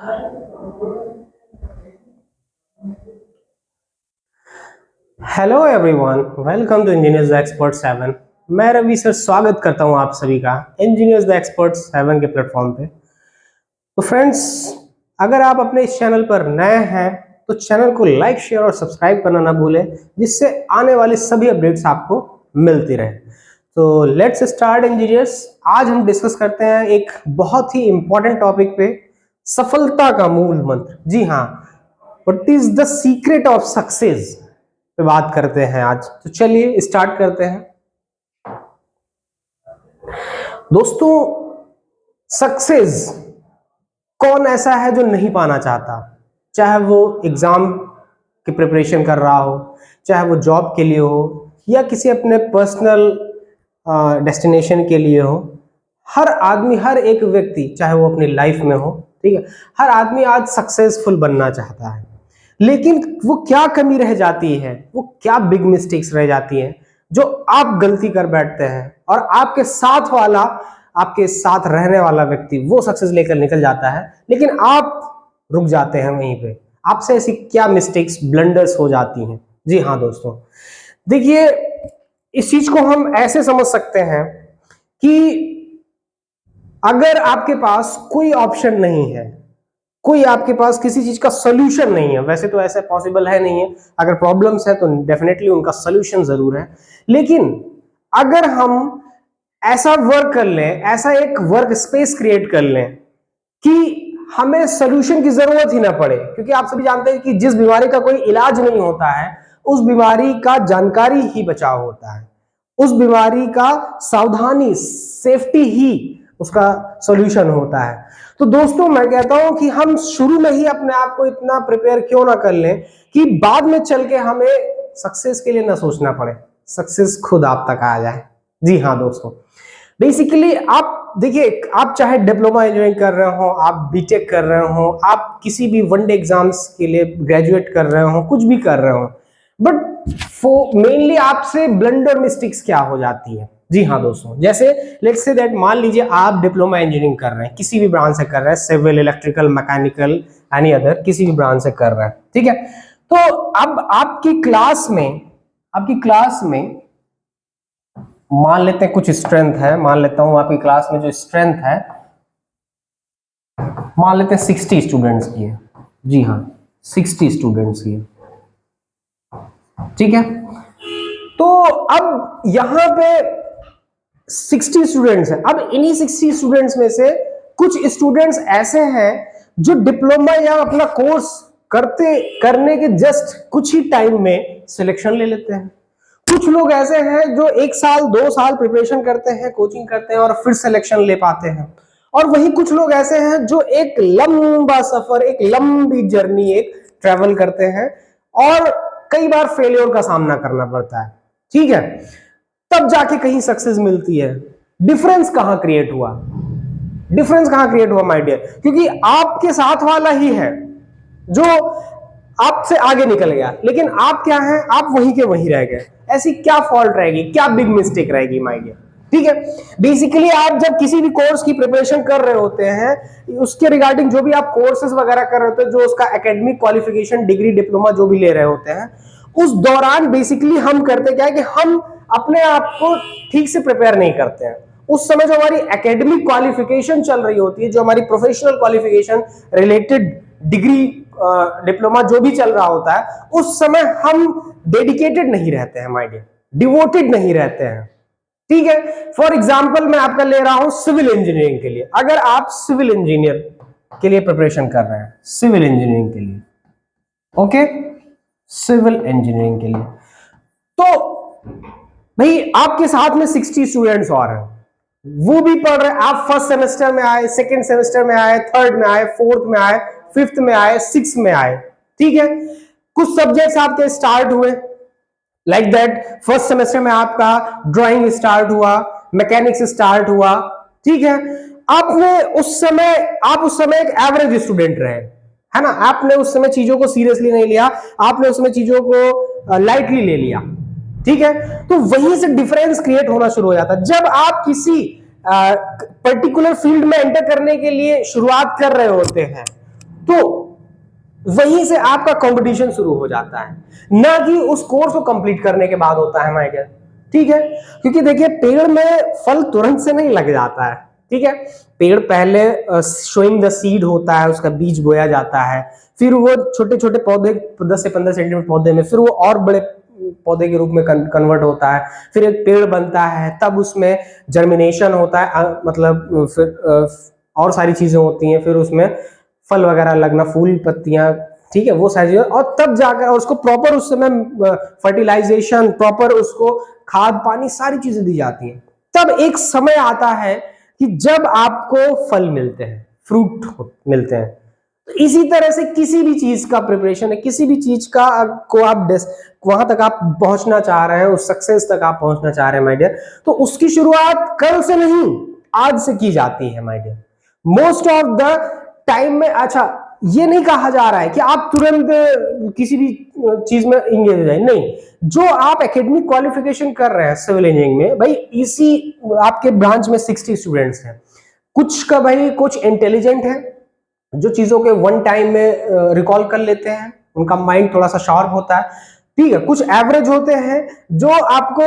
Hello everyone, welcome to engineers the expert 7। मैं Ravi sir स्वागत करता हूं आप सभी का इंजीनियर्स द एक्सपर्ट 7 के प्लेटफॉर्म पे। तो फ्रेंड्स, अगर आप अपने इस चैनल पर नए हैं तो चैनल को लाइक, शेयर और सब्सक्राइब करना ना भूलें, जिससे आने वाली सभी अपडेट्स आपको मिलती रहे। तो लेट्स स्टार्ट इंजीनियर्स। आज हम डिस्कस करते हैं एक बहुत ही इंपॉर्टेंट टॉपिक पे, सफलता का मूल मंत्र। जी हाँ, what is the secret of success पे बात करते हैं आज। तो चलिए स्टार्ट करते हैं दोस्तों। सक्सेस कौन ऐसा है जो नहीं पाना चाहता, चाहे वो एग्जाम की प्रिपरेशन कर रहा हो, चाहे वो जॉब के लिए हो, या किसी अपने पर्सनल डेस्टिनेशन के लिए हो। हर आदमी, हर एक व्यक्ति, चाहे वो अपनी लाइफ में हो, ठीक है, हर आदमी आज सक्सेसफुल बनना चाहता है। लेकिन वो क्या कमी रह जाती है, वो क्या बिग मिस्टेक्स रह जाती हैं जो आप गलती कर बैठते हैं और आपके साथ वाला, आपके साथ रहने वाला व्यक्ति वो सक्सेस लेकर निकल जाता है, लेकिन आप रुक जाते हैं वहीं पे। आपसे ऐसी क्या मिस्टेक्स, ब्लंडर्स हो जाती हैं? जी हाँ दोस्तों, देखिए, इस चीज को हम ऐसे समझ सकते हैं कि अगर आपके पास कोई ऑप्शन नहीं है, कोई आपके पास किसी चीज का सोल्यूशन नहीं है, वैसे तो ऐसा पॉसिबल है नहीं है, अगर प्रॉब्लम्स है तो डेफिनेटली उनका सोल्यूशन जरूर है, लेकिन अगर हम ऐसा वर्क कर लें, ऐसा एक वर्क स्पेस क्रिएट कर लें कि हमें सोल्यूशन की जरूरत ही ना पड़े, क्योंकि आप सभी जानते हैं कि जिस बीमारी का कोई इलाज नहीं होता है, उस बीमारी का जानकारी ही बचाव होता है, उस बीमारी का सावधानी, सेफ्टी ही उसका सॉल्यूशन होता है। तो दोस्तों, मैं कहता हूं कि हम शुरू में ही अपने आप को इतना प्रिपेयर क्यों ना कर लें कि बाद में चल के हमें सक्सेस के लिए ना सोचना पड़े, सक्सेस खुद आप तक आ जाए। जी हाँ दोस्तों, बेसिकली आप देखिए, आप चाहे डिप्लोमा इंजीनियरिंग कर रहे हो, आप बीटेक कर रहे हो, आप किसी भी वनडे एग्जाम्स के लिए ग्रेजुएट कर रहे हो, कुछ भी कर रहे हो, बट मेनली आपसे ब्लंडर मिस्टेक्स क्या हो जाती है? जी हाँ दोस्तों, जैसे लेट्स से दैट, मान लीजिए आप डिप्लोमा इंजीनियरिंग कर रहे हैं, किसी भी ब्रांच से कर रहे हैं, civil, electrical, mechanical, any other, किसी भी ब्रांच से कर रहे हैं, ठीक है। तो अब आपकी क्लास में मान लेते हैं कुछ स्ट्रेंथ है, मान लेता हूं आपकी क्लास में जो स्ट्रेंथ है, मान लेते हैं 60 स्टूडेंट्स की है। जी हाँ, 60 स्टूडेंट्स की है, ठीक है। तो अब यहां पे 60 स्टूडेंट्स हैं। अब इन्हीं 60 स्टूडेंट्स में से कुछ स्टूडेंट्स ऐसे हैं जो डिप्लोमा या अपना कोर्स करने के जस्ट कुछ ही टाइम में सिलेक्शन ले लेते हैं। कुछ लोग ऐसे हैं जो 1 साल 2 साल प्रिपरेशन करते हैं, कोचिंग करते हैं और फिर सिलेक्शन ले पाते हैं। और वहीं कुछ लोग ऐसे हैं जो एक लंबा सफर, एक लंबी जर्नी, एक ट्रेवल करते हैं और कई बार फेलियर का सामना करना पड़ता है, ठीक है। तब जाके कहीं सक्सेस मिलती है। डिफरेंस कहां क्रिएट हुआ? डिफरेंस कहां क्रिएट हुआ माय डियर? क्योंकि आपके साथ वाला ही है जो आपसे आगे निकल गया, लेकिन आप क्या हैं, आप वहीं के वहीं रह गए। ऐसी क्या फॉल्ट रहेगी, क्या बिग मिस्टेक रहेगी माय डियर? ठीक है, बेसिकली आप जब किसी भी कोर्स की प्रिपरेशन कर रहे होते हैं, उसके रिगार्डिंग जो भी आप कोर्सेज वगैरह कर रहे होते हैं, जो उसका एकेडमिक क्वालिफिकेशन, डिग्री, डिप्लोमा जो भी ले रहे होते हैं, उस दौरान बेसिकली हम करते क्या है कि हम अपने आप को ठीक से प्रिपेयर नहीं करते हैं। उस समय जो हमारी एकेडमिक क्वालिफिकेशन चल रही होती है, जो हमारी professional qualification related degree, diploma जो भी चल रहा होता है, उस समय हम डेडिकेटेड नहीं रहते हैं माय डियर, डिवोटेड नहीं रहते हैं, ठीक है। फॉर एग्जाम्पल मैं आपका ले रहा हूं सिविल इंजीनियरिंग के लिए। अगर आप सिविल इंजीनियर के लिए प्रिपरेशन कर रहे हैं, सिविल इंजीनियरिंग के लिए, ओके, सिविल इंजीनियरिंग के लिए, तो भाई आपके साथ में 60 स्टूडेंट्स और हैं, वो भी पढ़ रहे हैं। आप फर्स्ट सेमेस्टर में आए, सेकंड सेमेस्टर में आए, थर्ड में आए, फोर्थ में आए, फिफ्थ में आए, सिक्स में आए, ठीक है। कुछ सब्जेक्ट्स आपके स्टार्ट हुए लाइक दैट। फर्स्ट सेमेस्टर में आपका ड्राइंग स्टार्ट हुआ, मैकेनिक्स स्टार्ट हुआ, ठीक है। आप उस समय एक एवरेज स्टूडेंट रहे, है ना। आपने उस समय चीजों को सीरियसली नहीं लिया, आपने उस समय चीजों को लाइटली ले लिया, ठीक है। तो वहीं से डिफरेंस क्रिएट होना शुरू हो जाता है। जब आप किसी पर्टिकुलर फील्ड में एंटर करने के लिए शुरुआत कर रहे होते हैं, तो वहीं से आपका कंपटीशन शुरू हो जाता है, ना कि उस कोर्स को कंप्लीट करने के बाद होता है माय डियर। ठीक है, क्योंकि देखिए पेड़ में फल तुरंत से नहीं लग जाता है। ठीक है, पेड़ पहले शोइंग द सीड होता है, उसका बीज बोया जाता है, फिर वो छोटे छोटे पौधे 10 से 15 सेंटीमीटर पौधे में, फिर वो और बड़े पौधे के रूप में कन्वर्ट होता है, फिर एक पेड़ बनता है, तब उसमें जर्मिनेशन होता है, मतलब फिर और सारी चीजें होती हैं, फिर उसमें फल वगैरह लगना, फूल पत्तियां, ठीक है, वो सारी चीजें, और तब जाकर और उसको प्रॉपर उस समय फर्टिलाइजेशन, प्रॉपर उसको खाद पानी सारी चीजें दी जाती हैं। तब एक समय आता है कि जब आपको फल मिलते हैं, फ्रूट मिलते हैं। तो इसी तरह से किसी भी चीज का प्रिपरेशन है, किसी भी चीज का को आप वहां तक आप पहुंचना चाह रहे हैं, उस सक्सेस तक आप पहुंचना चाह रहे हैं माय डियर, तो उसकी शुरुआत कल से नहीं आज से की जाती है my dear, most of the time में। अच्छा, ये नहीं कहा जा रहा है कि आप तुरंत किसी भी चीज में इंगेज हो जाए, नहीं, जो आप एकेडमिक क्वालिफिकेशन कर रहे हैं सिविल इंजीनियरिंग में, भाई इसी आपके ब्रांच में 60 स्टूडेंट्स हैं, कुछ का भाई कुछ इंटेलिजेंट है, जो चीजों के वन टाइम में रिकॉल कर लेते हैं, उनका माइंड थोड़ा सा शार्प होता है। ठीक है, कुछ एवरेज होते हैं जो आपको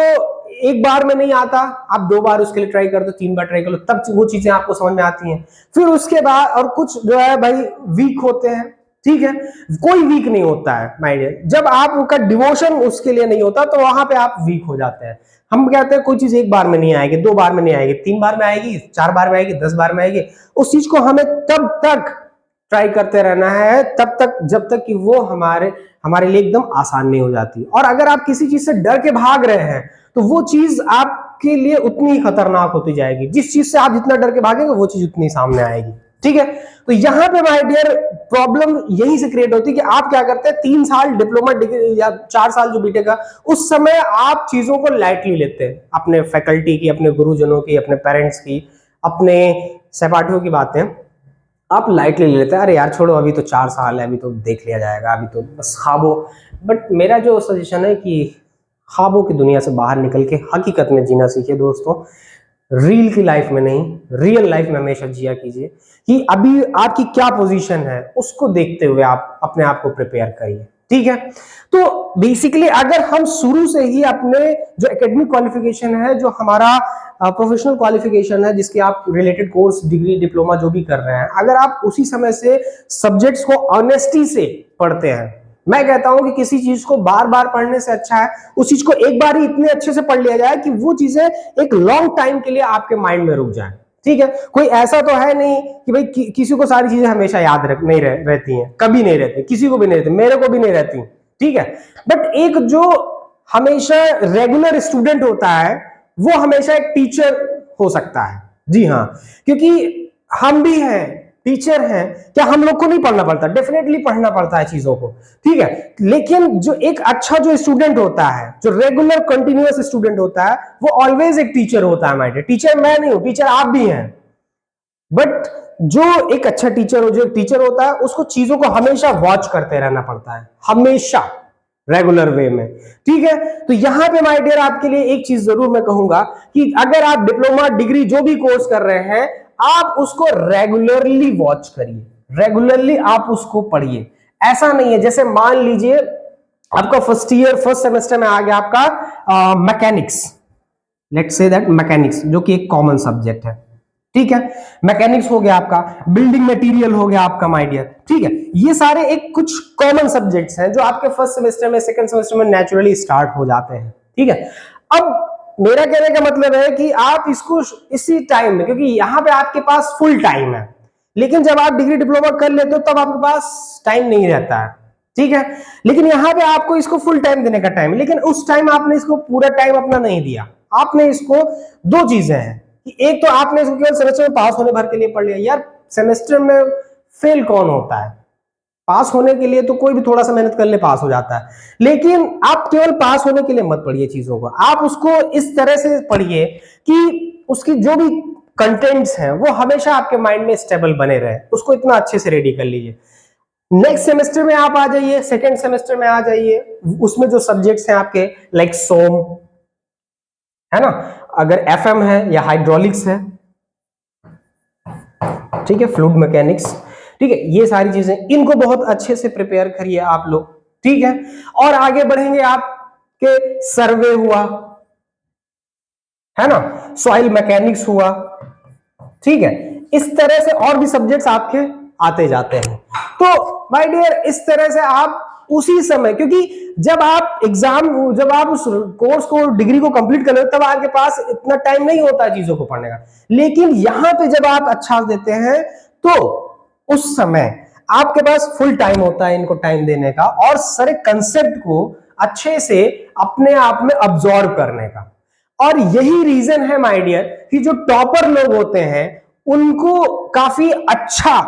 एक बार में नहीं आता, आप 2 बार उसके लिए ट्राई कर दो, 3 बार ट्राई कर लो, तब वो चीजें आपको समझ में आती हैं। फिर उसके बाद और कुछ जो है भाई वीक होते हैं। ठीक है, कोई वीक नहीं होता है माय डियर, जब आपका डिवोशन उसके लिए नहीं होता तो वहां पे आप वीक हो जाते हैं। हम कहते हैं कोई चीज एक बार में नहीं आएगी, 2 बार में नहीं आएगी, 3 बार में आएगी, 4 बार में आएगी, 10 बार में आएगी, उस चीज को हमें तब तक ट्राई करते रहना है, तब तक जब तक कि वो हमारे हमारे लिए एकदम आसान नहीं हो जाती। और अगर आप किसी चीज से डर के भाग रहे हैं तो वो चीज आपके लिए उतनी ही खतरनाक होती जाएगी, जिस चीज से आप जितना डर के भागेंगे वो चीज उतनी सामने आएगी। ठीक है, तो यहां पे माय डियर प्रॉब्लम यहीं से क्रिएट होती है कि आप क्या करते हैं, 3 साल डिप्लोमा डिग्री या 4 साल जो बीटेक का, उस समय आप चीजों को लाइटली लेते हैं, अपने फैकल्टी की, अपने गुरुजनों की, अपने पेरेंट्स की, अपने सहपाठियों की बातें आप लाइटली ले लेते हैं, अरे यार छोड़ो, अभी तो 4 साल है, अभी तो देख लिया जाएगा, अभी तो बस ख्वाबों। बट मेरा जो सजेशन है कि ख्वाबों की दुनिया से बाहर निकल के हकीकत में जीना सीखिए दोस्तों, रील की लाइफ में नहीं, रियल लाइफ में हमेशा जिया कीजिए, कि अभी आपकी क्या पोजीशन है उसको देखते हुए आप अपने आप को प्रिपेयर करिए। ठीक है, तो बेसिकली अगर हम शुरू से ही अपने जो एकेडमिक क्वालिफिकेशन है, जो हमारा प्रोफेशनल क्वालिफिकेशन है, जिसके आप रिलेटेड कोर्स, डिग्री, डिप्लोमा जो भी कर रहे हैं, अगर आप उसी समय से सब्जेक्ट्स को ऑनेस्टी से पढ़ते हैं, मैं कहता हूं कि किसी चीज को बार बार पढ़ने से अच्छा है उस चीज को एक बार ही इतने अच्छे से पढ़ लिया जाए कि वो चीजें एक लॉन्ग टाइम के लिए आपके माइंड में रुक जाए। ठीक है, कोई ऐसा तो है नहीं कि भाई किसी को सारी चीजें हमेशा याद नहीं रहती हैं, कभी नहीं रहती, किसी को भी नहीं रहती, मेरे को भी नहीं रहती। ठीक है, बट एक जो हमेशा रेगुलर स्टूडेंट होता है वो हमेशा एक टीचर हो सकता है। जी हाँ, क्योंकि हम भी हैं, टीचर हैं, क्या हम लोग को नहीं पढ़ना पड़ता? डेफिनेटली पढ़ना पड़ता है चीजों को। ठीक है, लेकिन जो एक अच्छा जो स्टूडेंट होता है, जो रेगुलर कंटिन्यूअस स्टूडेंट होता है, वो ऑलवेज एक टीचर होता है। माइंड टीचर मैं नहीं हूं, टीचर आप भी हैं, बट जो एक अच्छा टीचर हो, जो एक टीचर होता है, उसको चीजों को हमेशा वॉच करते रहना पड़ता है, हमेशा रेगुलर वे में। ठीक है, तो यहां पे माय डियर आपके लिए एक चीज जरूर मैं कहूंगा कि अगर आप डिप्लोमा, डिग्री जो भी कोर्स कर रहे हैं, आप उसको रेगुलरली वॉच करिए, रेगुलरली आप उसको पढ़िए। ऐसा नहीं है जैसे मान लीजिए आपका फर्स्ट सेमेस्टर में आ गया आपका mechanics, let's say that mechanics, जो कि एक कॉमन सब्जेक्ट है। ठीक है, मैकेनिक्स हो गया आपका, बिल्डिंग मटेरियल हो गया आपका माय डियर। ठीक है, ये सारे एक कुछ कॉमन सब्जेक्ट्स हैं जो आपके फर्स्ट सेमेस्टर में, सेकंड सेमेस्टर में नेचुरली स्टार्ट हो जाते हैं। ठीक है, अब मेरा कहने का मतलब है कि आप इसको इसी टाइम में, क्योंकि यहां पे आपके पास फुल टाइम है, लेकिन जब आप डिग्री डिप्लोमा कर लेते हो तब आपके पास टाइम नहीं रहता है। ठीक है, लेकिन यहां पे आपको इसको फुल टाइम देने का टाइम, लेकिन उस टाइम आपने इसको पूरा टाइम अपना नहीं दिया। आपने इसको, दो चीजें हैं कि एक तो आपने इसको केवल सेमेस्टर में पास होने भर के लिए पढ़ लिया। यार सेमेस्टर में फेल कौन होता है? पास होने के लिए तो कोई भी थोड़ा सा मेहनत कर ले पास हो जाता है, लेकिन आप केवल पास होने के लिए मत पढ़िए चीजों को, आप उसको इस तरह से पढ़िए कि उसकी जो भी कंटेंट्स हैं वो हमेशा आपके माइंड में स्टेबल बने रहे, उसको इतना अच्छे से रेडी कर लीजिए। नेक्स्ट सेमेस्टर में आप आ जाइए, सेकेंड सेमेस्टर में आ जाइए, उसमें जो सब्जेक्ट्स हैं आपके लाइक सोम है ना, अगर एफएम है या हाइड्रोलिक्स है, ठीक है, फ्लूइड मैकेनिक्स, ठीक है, ये सारी चीजें, इनको बहुत अच्छे से प्रिपेयर करिए आप लोग, ठीक है। और आगे बढ़ेंगे, आपके सर्वे हुआ, है ना, सॉइल मैकेनिक्स हुआ, ठीक है। इस तरह से और भी सब्जेक्ट्स आपके आते जाते हैं। तो माय डियर, इस तरह से आप उसी समय, क्योंकि जब आप जब आप उस कोर्स को, डिग्री को कंप्लीट कर रहे हो, तब आपके पास इतना टाइम नहीं होता चीजों को पढ़ने का। लेकिन यहां पे जब आप अच्छा देते हैं तो उस समय आपके पास फुल टाइम होता है इनको टाइम देने का, और सारे कंसेप्ट को अच्छे से अपने आप में अब्सॉर्ब करने का। और यही रीजन है माय डियर कि जो टॉपर लोग होते हैं उनको काफी अच्छा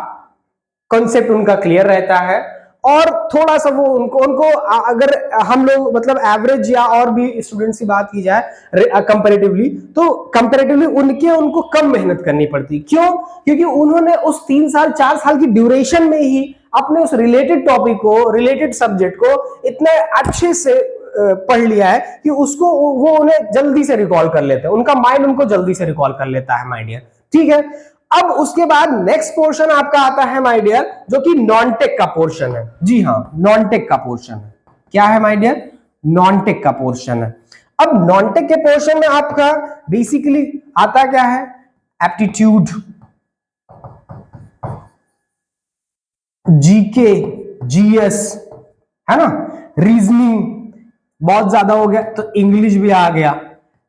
कॉन्सेप्ट उनका क्लियर रहता है, और थोड़ा सा वो उनको उनको अगर हम लोग मतलब एवरेज या और भी स्टूडेंट्स की बात की जाए कंपैरेटिवली, तो कंपैरेटिवली उनको कम मेहनत करनी पड़ती। क्यों? क्योंकि उन्होंने उस 3 साल 4 साल की ड्यूरेशन में ही अपने उस रिलेटेड टॉपिक को, रिलेटेड सब्जेक्ट को इतने अच्छे से पढ़ लिया है कि उसको वो उन्हें जल्दी से रिकॉल कर लेते हैं, उनका माइंड उनको जल्दी से रिकॉल कर लेता है माय डियर, ठीक है। अब उसके बाद नेक्स्ट पोर्शन आपका आता है माय डियर, जो कि नॉन टेक का पोर्शन है। जी हाँ, नॉन टेक का पोर्शन है। क्या है माय डियर? नॉन टेक का पोर्शन है। अब नॉन टेक के पोर्शन में आपका बेसिकली आता क्या है? एप्टीट्यूड, जीके, जीएस, है ना, रीजनिंग बहुत ज्यादा हो गया तो इंग्लिश भी आ गया,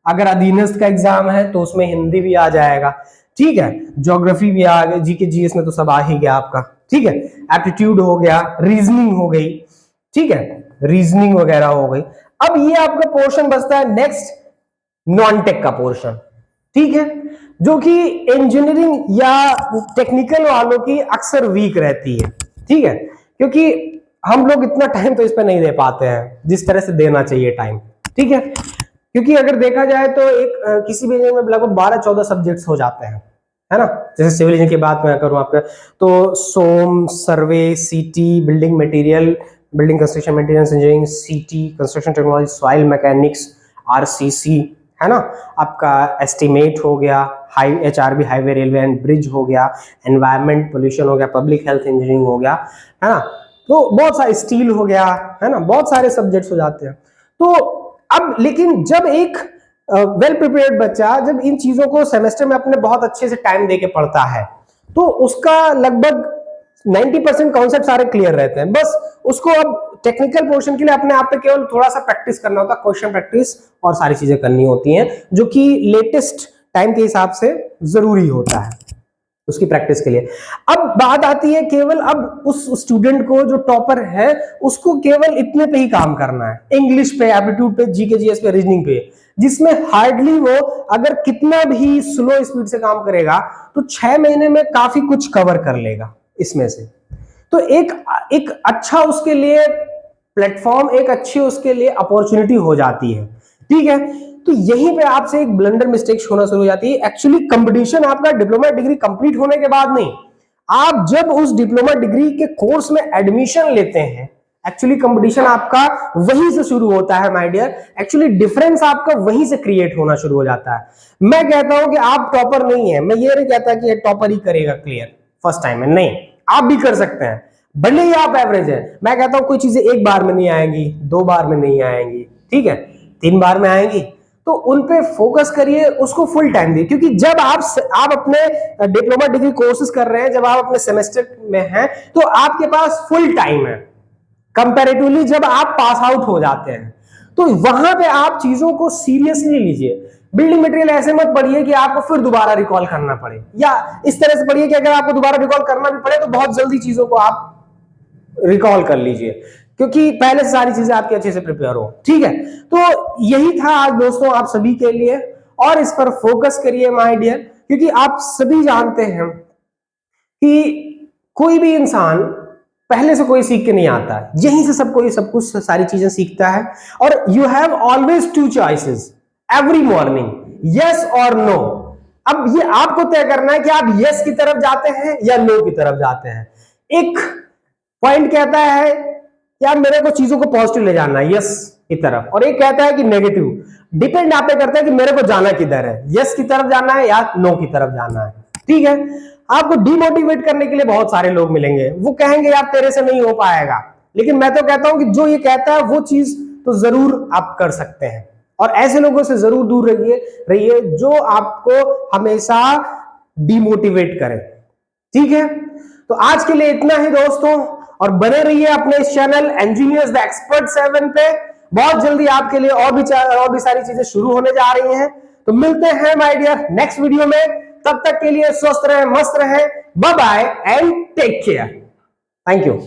अगर अधीनस्थ का एग्जाम है तो उसमें हिंदी भी आ जाएगा, ठीक है, ज्योग्राफी भी आ गया, जीके जीएस में तो सब आ ही गया आपका, ठीक है। एप्टीट्यूड हो गया, रीजनिंग हो गई, ठीक है, रीजनिंग वगैरह हो गई। अब ये आपका पोर्शन बचता है नेक्स्ट, नॉन टेक का पोर्शन, ठीक है, जो कि इंजीनियरिंग या टेक्निकल वालों की अक्सर वीक रहती है, ठीक है, क्योंकि हम लोग इतना टाइम तो इस पे नहीं दे पाते हैं जिस तरह से देना चाहिए टाइम, ठीक है। क्योंकि अगर देखा जाए तो एक किसी भी में लगभग 12-14 सब्जेक्ट्स हो जाते हैं, है ना। जैसे सिविल इंजीनियरिंग की बात मैं करूं आपका, तो SOM, survey, CT, building material, building construction material engineering, CT, construction technology, soil mechanics, RCC, है ना, आपका एस्टिमेट हो गया, HRB, highway railway and bridge हो गया, एनवायरमेंट पोल्यूशन हो गया, पब्लिक हेल्थ इंजीनियरिंग हो गया, है ना, तो बहुत सारे, स्टील हो गया, है ना, बहुत सारे सब्जेक्ट्स हो जाते हैं। तो अब लेकिन जब एक वेल प्रिपेयर्ड बच्चा जब इन चीजों को सेमेस्टर में अपने बहुत अच्छे से टाइम देके पढ़ता है, तो उसका लगभग 90% कॉन्सेप्ट सारे क्लियर रहते हैं। बस उसको अब टेक्निकल पोर्शन के लिए अपने आप पे केवल थोड़ा सा प्रैक्टिस करना होता है, क्वेश्चन प्रैक्टिस और सारी चीजें करनी होती हैं, जो कि लेटेस्ट टाइम के हिसाब से जरूरी होता है उसकी प्रैक्टिस के लिए। अब बात आती है केवल अब उस स्टूडेंट को जो टॉपर है उसको केवल इतने पे ही काम करना है, इंग्लिश पे, एप्टीट्यूड पे, जीके जीएस पे, रीजनिंग पे, जिसमें हार्डली वो अगर कितना भी स्लो स्पीड से काम करेगा तो 6 महीने में काफी कुछ कवर कर लेगा इसमें से। तो एक अच्छा उसके लिए प्लेटफॉर्म, एक अच्छी उसके लिए अपॉर्चुनिटी हो जाती है, ठीक है। तो यहीं पे आपसे एक ब्लंडर मिस्टेक्स होना शुरू हो जाती है। एक्चुअली कंपटीशन आपका डिप्लोमा डिग्री कंप्लीट होने के बाद नहीं, आप जब उस डिप्लोमा डिग्री के कोर्स में एडमिशन लेते हैं, एक्चुअली कंपटीशन आपका वहीं से शुरू होता है माय डियर। एक्चुअली डिफरेंस आपका वहीं से क्रिएट होना शुरू हो जाता है। मैं कहता हूं कि आप टॉपर नहीं है, मैं ये नहीं कहता कि टॉपर ही करेगा क्लियर फर्स्ट टाइम में, नहीं, आप भी कर सकते हैं, भले ही आप एवरेज है। मैं कहता हूं कोई चीजें एक बार में नहीं आएंगी, 2 बार में नहीं आएंगी, ठीक है, 3 बार में आएंगी, तो उन पे फोकस करिए, उसको फुल टाइम दिए। क्योंकि जब आप अपने डिप्लोमा डिग्री कोर्सेज कर रहे हैं, जब आप अपने सेमेस्टर में हैं, तो आपके पास फुल टाइम है कंपैरेटिवली जब आप पास आउट हो जाते हैं। तो वहां पे आप चीजों को सीरियसली लीजिए। बिल्डिंग मटेरियल ऐसे मत पढ़िए कि आपको फिर दोबारा रिकॉल करना पड़े, या इस तरह से पढ़िए कि अगर आपको दोबारा रिकॉल करना भी पड़े तो बहुत जल्दी चीजों को आप रिकॉल कर लीजिए, क्योंकि पहले से सारी चीजें आपकी अच्छे से प्रिपेयर हो, ठीक है। तो यही था आज दोस्तों आप सभी के लिए, और इस पर फोकस करिए माय डियर, क्योंकि आप सभी जानते हैं कि कोई भी इंसान पहले से कोई सीख के नहीं आता, यहीं से सब कुछ सारी चीजें सीखता है। और you have always 2 choices every morning, yes और नो। अब ये आपको तय करना है कि आप यस की तरफ जाते हैं या नो की तरफ जाते हैं। एक पॉइंट कहता है कि आप मेरे को चीजों को पॉजिटिव ले जाना है, यस की तरफ, और एक कहता है कि नेगेटिव। डिपेंड आप पे करता है कि मेरे को जाना किधर है, यस की तरफ जाना है या नो की तरफ जाना है, ठीक है। आपको डिमोटिवेट करने के लिए बहुत सारे लोग मिलेंगे, वो कहेंगे यार तेरे से नहीं हो पाएगा, लेकिन मैं तो कहता हूं कि जो ये कहता है वो चीज तो जरूर आप कर सकते हैं। और ऐसे लोगों से जरूर दूर रहिए जो आपको हमेशा डिमोटिवेट करें। ठीक है, तो आज के लिए इतना ही दोस्तों, और बने रहिए अपने इस चैनल इंजीनियर्स द एक्सपर्ट 7 पे। बहुत जल्दी आपके लिए और भी सारी चीजें शुरू होने जा रही हैं। तो मिलते हैं माय डियर नेक्स्ट वीडियो में, तब तक के लिए स्वस्थ रहें, मस्त रहें, bye bye and take care. Thank you.